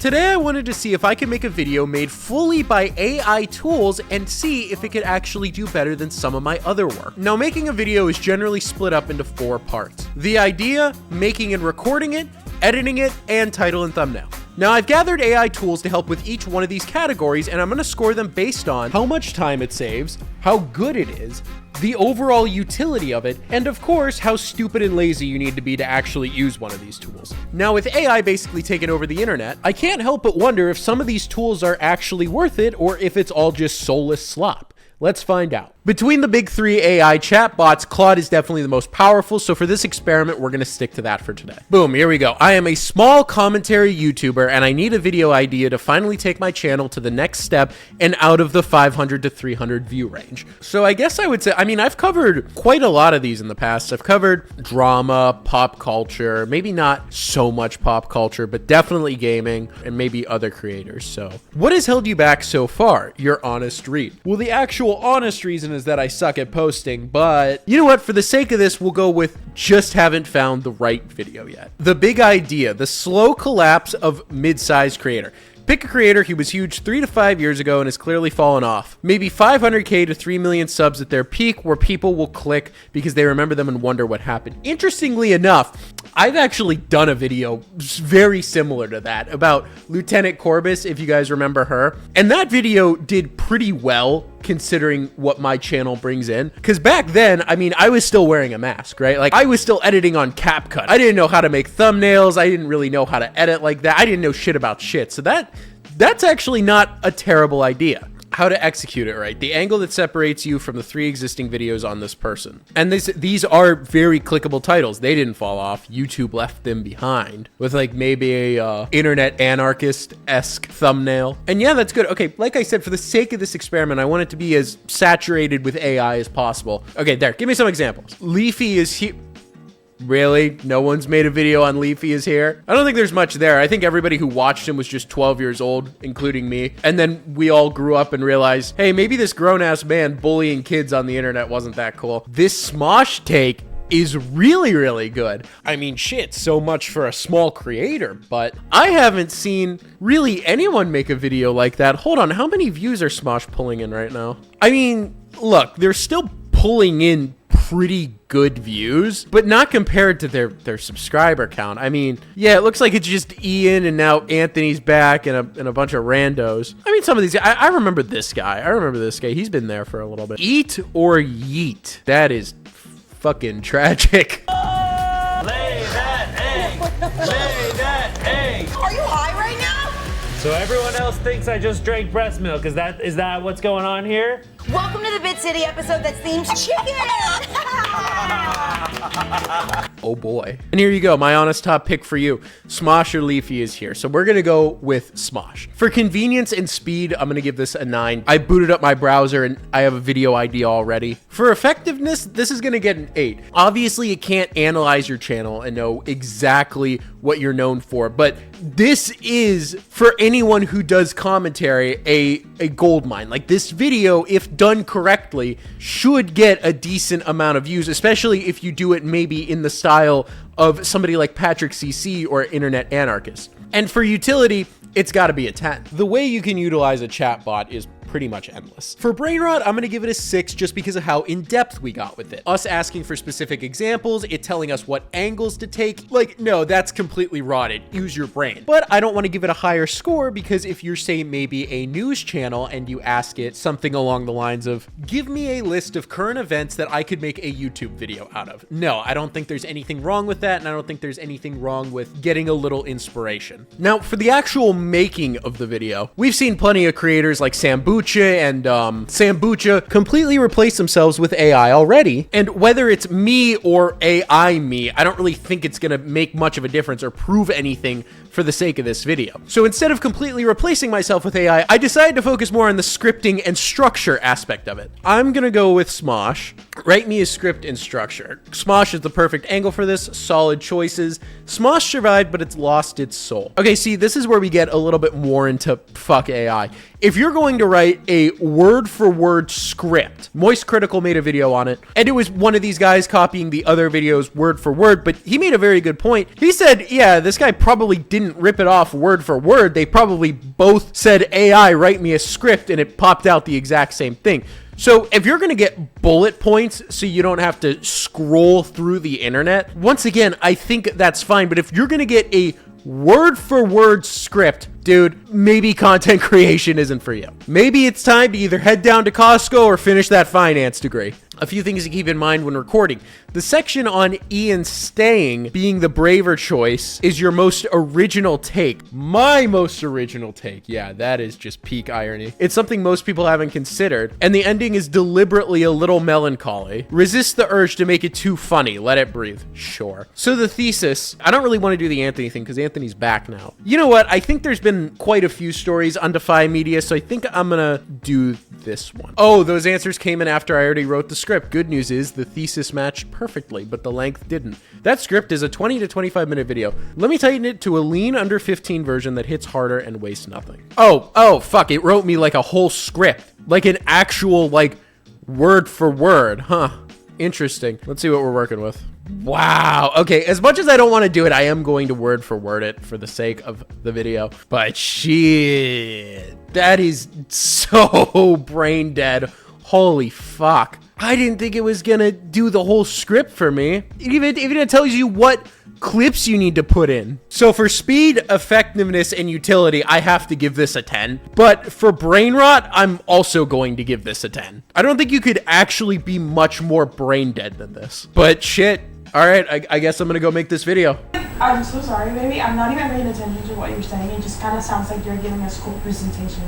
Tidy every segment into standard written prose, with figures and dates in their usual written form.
Today I wanted to see if I could make a video made fully by AI tools and see if it could actually do better than some of my other work. Now, making a video is generally split up into 4 parts: the idea, making and recording it, editing it, and title and thumbnail. Now, I've gathered AI tools to help with each one of these categories, and I'm going to score them based on how much time it saves, how good it is, the overall utility of it, and of course, how stupid and lazy you need to be to actually use one of these tools. Now, with AI basically taking over the internet, I can't help but wonder if some of these tools are actually worth it or if it's all just soulless slop. Let's find out. Between the big 3 AI chatbots, Claude is definitely the most powerful, so for this experiment, we're going to stick to that for today. Boom, here we go. I am a small commentary YouTuber, and I need a video idea to finally take my channel to the next step and out of the 500 to 300 view range. So I guess I would say, I've covered quite a lot of these in the past. I've covered drama, pop culture, maybe not so much pop culture, but definitely gaming, and maybe other creators. So what has held you back so far? Your honest read. Well, the actual honest reason is that I suck at posting, but you know what? For the sake of this, we'll go with just haven't found the right video yet. The big idea, the slow collapse of mid-sized creator. Pick a creator, he was huge 3 to 5 years ago and has clearly fallen off. Maybe 500K to 3 million subs at their peak, where people will click because they remember them and wonder what happened. Interestingly enough, I've actually done a video very similar to that about Lieutenant Corbus, if you guys remember her. And that video did pretty well considering what my channel brings in. Because back then, I was still wearing a mask, right? Like, I was still editing on CapCut. I didn't know how to make thumbnails. I didn't really know how to edit like that. I didn't know shit about shit. So that's actually not a terrible idea. How to execute it right. The angle that separates you from the 3 existing videos on this person. And these are very clickable titles. They didn't fall off. YouTube left them behind with like maybe a internet anarchist-esque thumbnail. And yeah, that's good. Okay, like I said, for the sake of this experiment, I want it to be as saturated with AI as possible. Okay, there. Give me some examples. Leafy is here. Really? No one's made a video on Leafy is here? I don't think there's much there. I think everybody who watched him was just 12 years old, including me. And then we all grew up and realized, hey, maybe this grown-ass man bullying kids on the internet wasn't that cool. This Smosh take is really, really good. Shit, so much for a small creator, but I haven't seen really anyone make a video like that. Hold on, how many views are Smosh pulling in right now? Look, they're still pulling in pretty good views, but not compared to their subscriber count. Yeah, it looks like it's just Ian and now Anthony's back and a bunch of randos. Some of these, I remember this guy. He's been there for a little bit. Eat or yeet. That is fucking tragic. Lay that egg. Lay that egg. Are you high right now? So everyone else thinks I just drank breast milk. Is that what's going on here? Welcome to the Bit City episode that's themed chicken. Oh boy. And here you go, my honest top pick for you. Smosh or Leafy is here. So we're gonna go with Smosh. For convenience and speed, I'm gonna give this a 9. I booted up my browser and I have a video idea already. For effectiveness, this is gonna get an 8. Obviously, it can't analyze your channel and know exactly what you're known for, but this is, for anyone who does commentary, a gold mine. Like, this video, if done correctly, should get a decent amount of views, especially if you do it maybe in the style of somebody like Patrick CC or Internet Anarchist. And for utility, it's got to be a 10. The way you can utilize a chatbot is pretty much endless. For Brainrot, I'm gonna give it a 6 just because of how in-depth we got with it. Us asking for specific examples, it telling us what angles to take. Like, no, that's completely rotted. Use your brain. But I don't want to give it a higher score because if you're, say, maybe a news channel and you ask it something along the lines of, give me a list of current events that I could make a YouTube video out of. No, I don't think there's anything wrong with that, and I don't think there's anything wrong with getting a little inspiration. Now, for the actual making of the video, we've seen plenty of creators like Sambucha and Sambucha completely replace themselves with AI already. And whether it's me or AI me, I don't really think it's gonna make much of a difference or prove anything for the sake of this video. So instead of completely replacing myself with AI, I decided to focus more on the scripting and structure aspect of it. I'm gonna go with Smosh. Write me a script and structure. Smosh is the perfect angle for this. Solid choices. Smosh survived, but it's lost its soul. Okay, see, this is where we get a little bit more into fuck AI. If you're going to write write a word-for-word script. Moist Critical made a video on it, and it was one of these guys copying the other videos word for word, but he made a very good point. He said, yeah, this guy probably didn't rip it off word for word. They probably both said, AI, write me a script, and it popped out the exact same thing. So if you're going to get bullet points so you don't have to scroll through the internet, once again, I think that's fine. But if you're going to get a word for word script, dude, maybe content creation isn't for you. Maybe it's time to either head down to Costco or finish that finance degree. A few things to keep in mind when recording. The section on Ian staying being the braver choice is your most original take. My most original take. Yeah, that is just peak irony. It's something most people haven't considered. And the ending is deliberately a little melancholy. Resist the urge to make it too funny. Let it breathe. Sure. So the thesis, I don't really want to do the Anthony thing because Anthony's back now. You know what? I think there's been quite a few stories on Defy Media, so I think I'm gonna do this one. Oh, those answers came in after I already wrote the script. Good news is the thesis matched perfectly, but the length didn't. That script is a 20 to 25 minute video. Let me tighten it to a lean under 15 version that hits harder and wastes nothing. Oh, fuck, it wrote me like a whole script, like an actual, like, word for word, huh? Interesting. Let's see what we're working with. Wow. Okay, as much as I don't want to do it, I am going to word for word it for the sake of the video. But shit, that is so brain dead. Holy fuck. I didn't think it was gonna do the whole script for me. Even it tells you what clips you need to put in. So for speed, effectiveness, and utility, I have to give this a 10. But for brain rot, I'm also going to give this a 10. I don't think you could actually be much more brain dead than this. But shit. All right, I guess I'm gonna go make this video. I'm so sorry, baby. I'm not even paying attention to what you're saying. It just kind of sounds like you're giving a school presentation.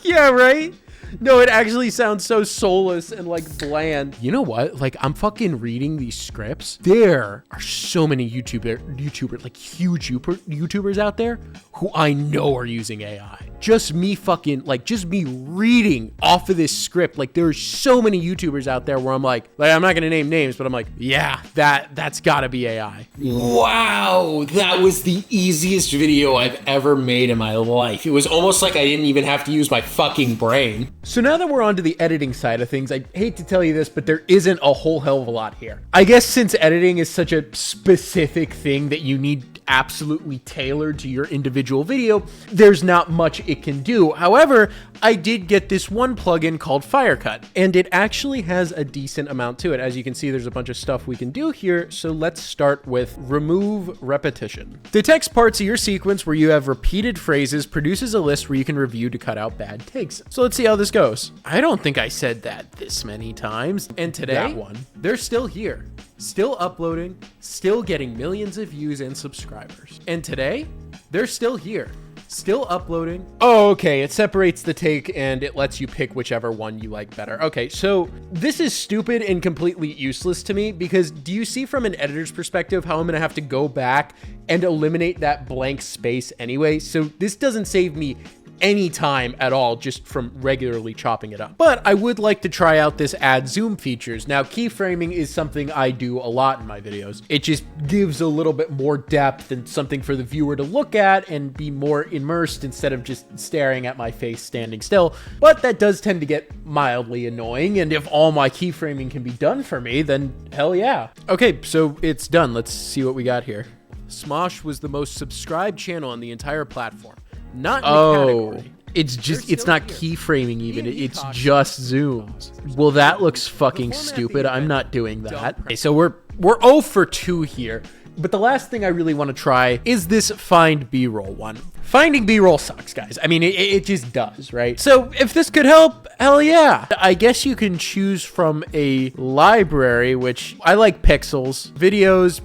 Yeah, right? No, it actually sounds so soulless and like bland. You know what? Like, I'm fucking reading these scripts. There are so many YouTubers, like huge YouTubers out there who I know are using AI. Just me fucking, like, just me reading off of this script. Like, there's so many YouTubers out there where I'm like I'm not gonna name names, but I'm like, yeah, that's gotta be AI. Wow, that was the easiest video I've ever made in my life. It was almost like I didn't even have to use my fucking brain. So now that we're on to the editing side of things, I hate to tell you this, but there isn't a whole hell of a lot here. I guess since editing is such a specific thing that you need absolutely tailored to your individual video, there's not much it can do. However, I did get this one plugin called Firecut, and it actually has a decent amount to it. As you can see, there's a bunch of stuff we can do here. So let's start with remove repetition. Detects parts of your sequence where you have repeated phrases, produces a list where you can review to cut out bad takes. So let's see how this goes. I don't think I said that this many times. And today, that one, they're still here. Still uploading, still getting millions of views and subscribers. And today, they're still here, still uploading. Oh, okay, it separates the take and it lets you pick whichever one you like better. Okay, so this is stupid and completely useless to me because do you see from an editor's perspective how I'm gonna have to go back and eliminate that blank space anyway? So this doesn't save me any time at all just from regularly chopping it up. But I would like to try out this add zoom features. Now, keyframing is something I do a lot in my videos. It just gives a little bit more depth and something for the viewer to look at and be more immersed instead of just staring at my face standing still. But that does tend to get mildly annoying, and if all my keyframing can be done for me, then hell yeah. Okay, so it's done. Let's see what we got here. Smosh was the most subscribed channel on the entire platform. Not in the category. It's not keyframing even. It's just zooms. Well, that looks fucking stupid. I'm not doing that. Okay, so we're 0 for 2 here. But the last thing I really want to try is this find B-roll one. Finding B-roll sucks, guys. I mean, it just does, right? So if this could help, hell yeah. I guess you can choose from a library, which I like pixels. Videos,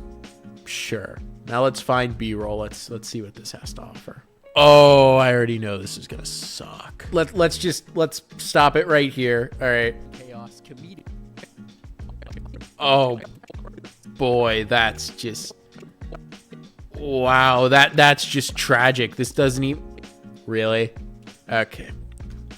sure. Now let's find B-roll. Let's see what this has to offer. Oh, I already know this is gonna suck. Let's stop it right here. All right. Chaos comedic. Oh boy, that's just, wow, that's just tragic. This doesn't even, really? Okay.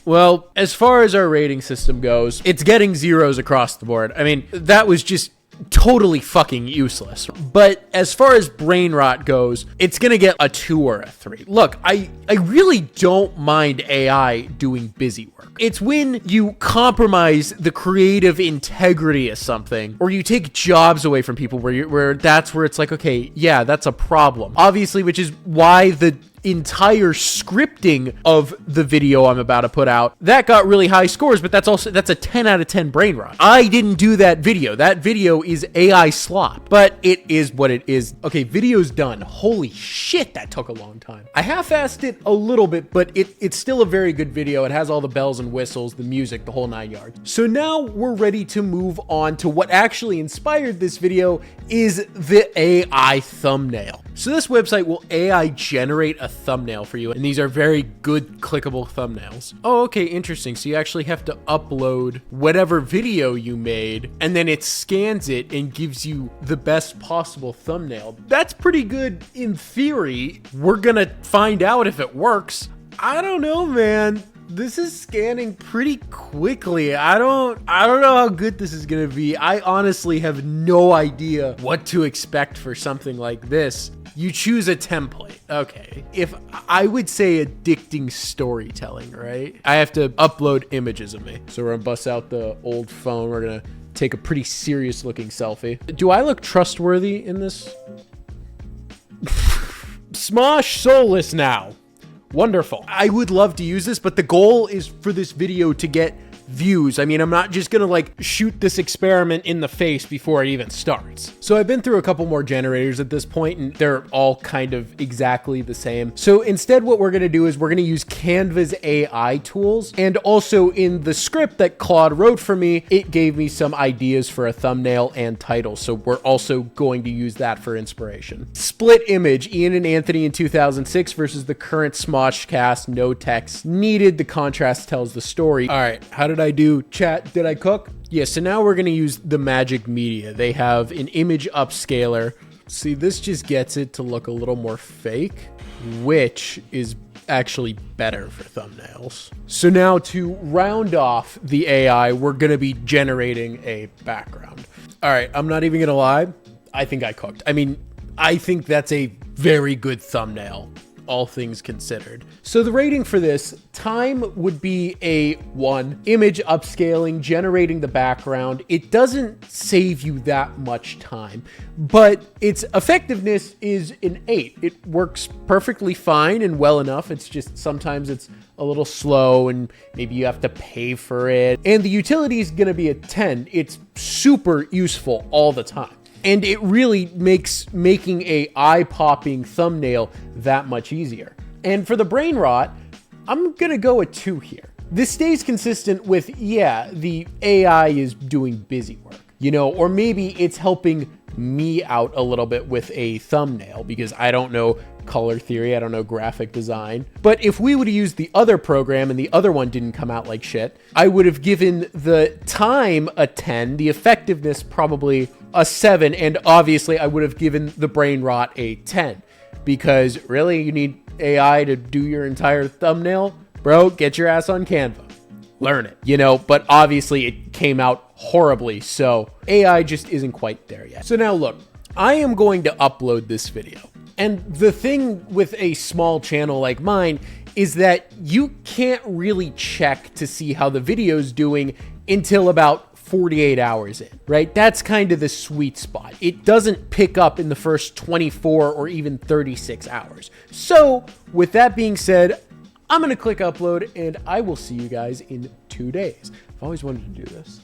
Well, as far as our rating system goes, it's getting zeros across the board. I mean, that was just totally fucking useless. But as far as brain rot goes, it's gonna get a 2 or a 3. Look, I really don't mind AI doing busy work. It's when you compromise the creative integrity of something, or you take jobs away from people where that's where it's like, okay, yeah, that's a problem. Obviously, which is why the entire scripting of the video I'm about to put out, that got really high scores, but that's a 10 out of 10 brain rot. I didn't do that video. That video is AI slop, but it is what it is. Okay, video's done. Holy shit, that took a long time. I half-assed it a little bit, but it's still a very good video. It has all the bells and whistles, the music, the whole 9 yards. So now we're ready to move on to what actually inspired this video, is the AI thumbnail. So this website will AI generate a thumbnail for you, and these are very good clickable thumbnails. Oh, okay, interesting. So you actually have to upload whatever video you made, and then it scans it and gives you the best possible thumbnail. That's pretty good in theory. We're gonna find out if it works. I don't know, man. This is scanning pretty quickly. I don't know how good this is gonna be. I honestly have no idea what to expect for something like this. You choose a template. Okay. If I would say addicting storytelling, right? I have to upload images of me. So we're gonna bust out the old phone. We're gonna take a pretty serious looking selfie. Do I look trustworthy in this? Smosh soulless now. Wonderful. I would love to use this, but the goal is for this video to get views. I mean, I'm not just gonna like shoot this experiment in the face before it even starts. So I've been through a couple more generators at this point, and they're all kind of exactly the same. So instead, what we're gonna do is we're gonna use Canva's AI tools, and also in the script that Claude wrote for me, it gave me some ideas for a thumbnail and title. So we're also going to use that for inspiration. Split image, Ian and Anthony in 2006 versus the current Smosh cast, no text needed. The contrast tells the story. All right, how did I do? Chat, did I cook? Yeah, so now we're gonna use the Magic Media. They have an image upscaler. See, this just gets it to look a little more fake, which is actually better for thumbnails. So now to round off the AI, we're gonna be generating a background. All right, I'm not even gonna lie. I think I cooked. I mean, I think that's a very good thumbnail, all things considered. So the rating for this, time would be a 1. Image upscaling, generating the background. It doesn't save you that much time, but its effectiveness is an 8. It works perfectly fine and well enough. It's just sometimes it's a little slow and maybe you have to pay for it. And the utility is gonna be a 10. It's super useful all the time. And it really makes making a eye-popping thumbnail that much easier. And for the brain rot, I'm gonna go a 2 here. This stays consistent with, yeah, the AI is doing busy work, you know, or maybe it's helping me out a little bit with a thumbnail because I don't know color theory, I don't know graphic design. But if we would have used the other program and the other one didn't come out like shit, I would have given the time a 10, the effectiveness probably a 7, and obviously I would have given the brain rot a 10 because really you need AI to do your entire thumbnail? Bro, get your ass on Canva. Learn it, you know, but obviously it came out horribly, so AI just isn't quite there yet. So now look, I am going to upload this video. And the thing with a small channel like mine is that you can't really check to see how the video's doing until about 48 hours in, right? That's kind of the sweet spot. It doesn't pick up in the first 24 or even 36 hours. So with that being said, I'm gonna click upload and I will see you guys in 2 days. I've always wanted to do this.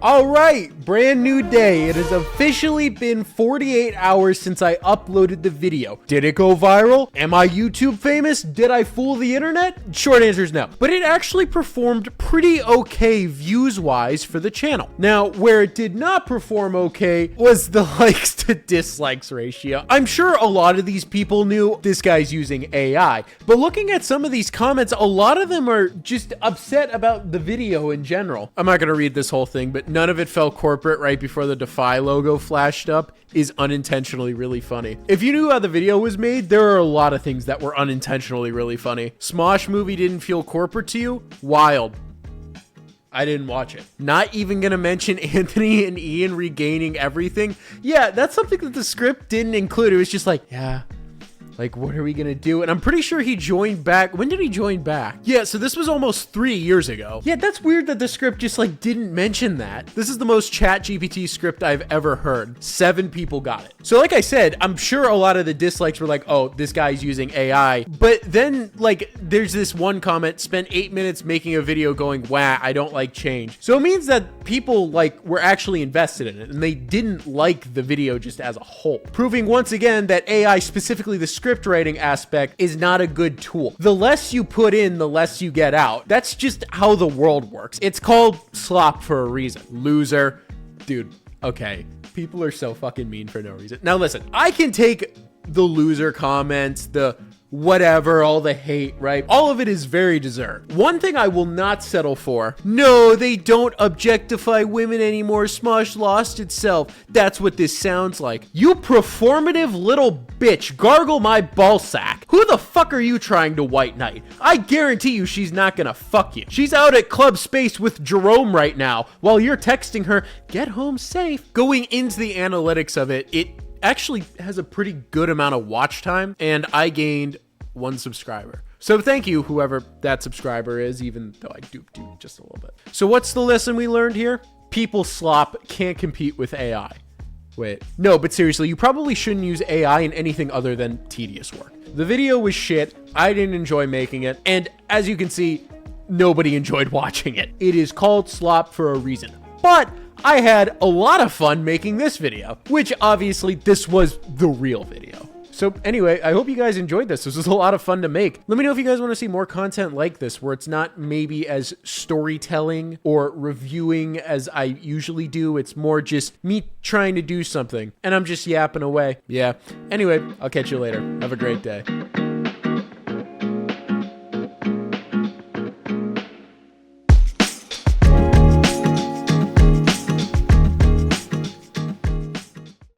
All right, brand new day. It has officially been 48 hours since I uploaded the video. Did it go viral? Am I YouTube famous? Did I fool the internet? Short answer is no. But it actually performed pretty okay views-wise for the channel. Now, where it did not perform okay was the likes to dislikes ratio. I'm sure a lot of these people knew this guy's using AI, but looking at some of these comments, a lot of them are just upset about the video in general. I'm not gonna read this whole thing, but none of it felt corporate right before the Defy logo flashed up is unintentionally really funny. If you knew how the video was made, there are a lot of things that were unintentionally really funny. Smosh movie didn't feel corporate to you? Wild. I didn't watch it. Not even gonna mention Anthony and Ian regaining everything. Yeah, that's something that the script didn't include. It was just like, yeah, like, what are we gonna do? And I'm pretty sure he joined back. When did he join back? Yeah, so this was almost 3 years ago. Yeah, that's weird that the script just like didn't mention that. This is the most ChatGPT script I've ever heard. 7 people got it. So like I said, I'm sure a lot of the dislikes were like, oh, this guy's using AI. But then like there's this one comment, spent 8 minutes making a video going, wow, I don't like change. So it means that people like were actually invested in it and they didn't like the video just as a whole. Proving once again that AI, specifically the script writing aspect, is not a good tool. The less you put in, the less you get out. That's just how the world works. It's called slop for a reason. Loser. Dude, okay. People are so fucking mean for no reason. Now listen, I can take the loser comments, the whatever, all the hate, right? All of it is very deserved. One thing I will not settle for, no, they don't objectify women anymore. Smosh lost itself. That's what this sounds like. You performative little bitch, gargle my ball sack. Who the fuck are you trying to white knight? I guarantee you she's not gonna fuck you. She's out at Club Space with Jerome right now while you're texting her, get home safe. Going into the analytics of it, it actually has a pretty good amount of watch time, and I gained 1 subscriber. So thank you, whoever that subscriber is, even though I duped you just a little bit. So what's the lesson we learned here? People slop can't compete with AI. Wait, no, but seriously, you probably shouldn't use AI in anything other than tedious work. The video was shit. I didn't enjoy making it. And as you can see, nobody enjoyed watching it. It is called slop for a reason. But I had a lot of fun making this video, which obviously this was the real video. So anyway, I hope you guys enjoyed this. This was a lot of fun to make. Let me know if you guys want to see more content like this, where it's not maybe as storytelling or reviewing as I usually do. It's more just me trying to do something and I'm just yapping away. Yeah. Anyway, I'll catch you later. Have a great day.